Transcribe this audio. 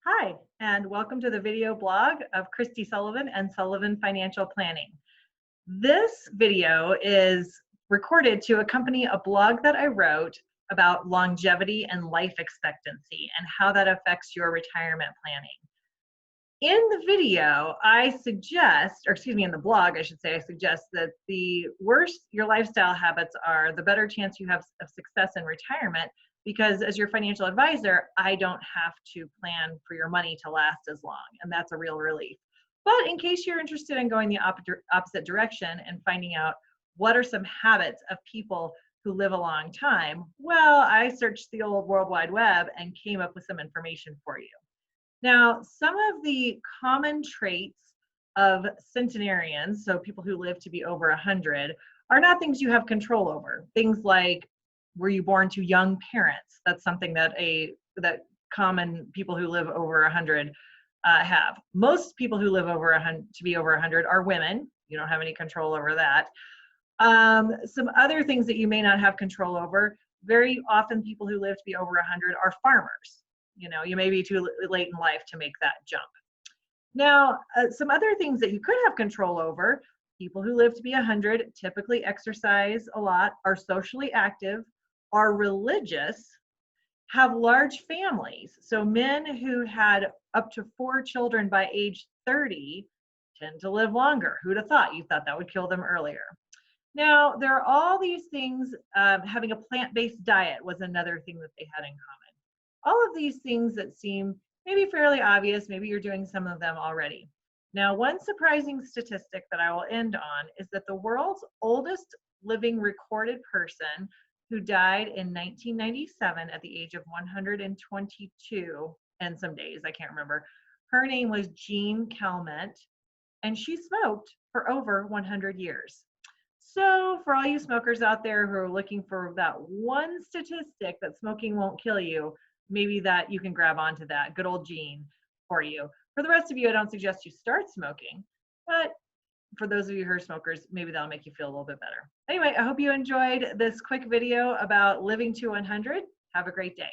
Hi, and welcome to the video blog of Kristi Sullivan and Sullivan Financial Planning. This video is recorded to accompany a blog that I wrote about longevity and life expectancy and how that affects your retirement planning. In the video, in the blog, I should say, I suggest that the worse your lifestyle habits are, the better chance you have of success in retirement, because as your financial advisor, I don't have to plan for your money to last as long, and that's a real relief. But in case you're interested in going the opposite direction and finding out what are some habits of people who live a long time, well, I searched the old World Wide Web and came up with some information for you. Now, some of the common traits of centenarians, so people who live to be over 100, are not things you have control over. Things like, were you born to young parents? That's something that common people who live over 100 have. Most people who live over 100 are women. You don't have any control over that. Some other things that you may not have control over, very often people who live to be over 100 are farmers. You may be too late in life to make that jump. Now, some other things that you could have control over, people who live to be 100 typically exercise a lot, are socially active, are religious, have large families. So men who had up to 4 children by age 30 tend to live longer. Who'd have thought? You thought that would kill them earlier. Now, there are all these things. Having a plant-based diet was another thing that they had in common. All of these things that seem maybe fairly obvious, maybe you're doing some of them already. Now, one surprising statistic that I will end on is that the world's oldest living recorded person, who died in 1997 at the age of 122 and some days, I can't remember, her name was Jean Calment, and she smoked for over 100 years. So for all you smokers out there who are looking for that one statistic that smoking won't kill you, maybe that you can grab onto that good old Jean for you. For the rest of you, I don't suggest you start smoking, but for those of you who are smokers, maybe that'll make you feel a little bit better. Anyway, I hope you enjoyed this quick video about living to 100. Have a great day.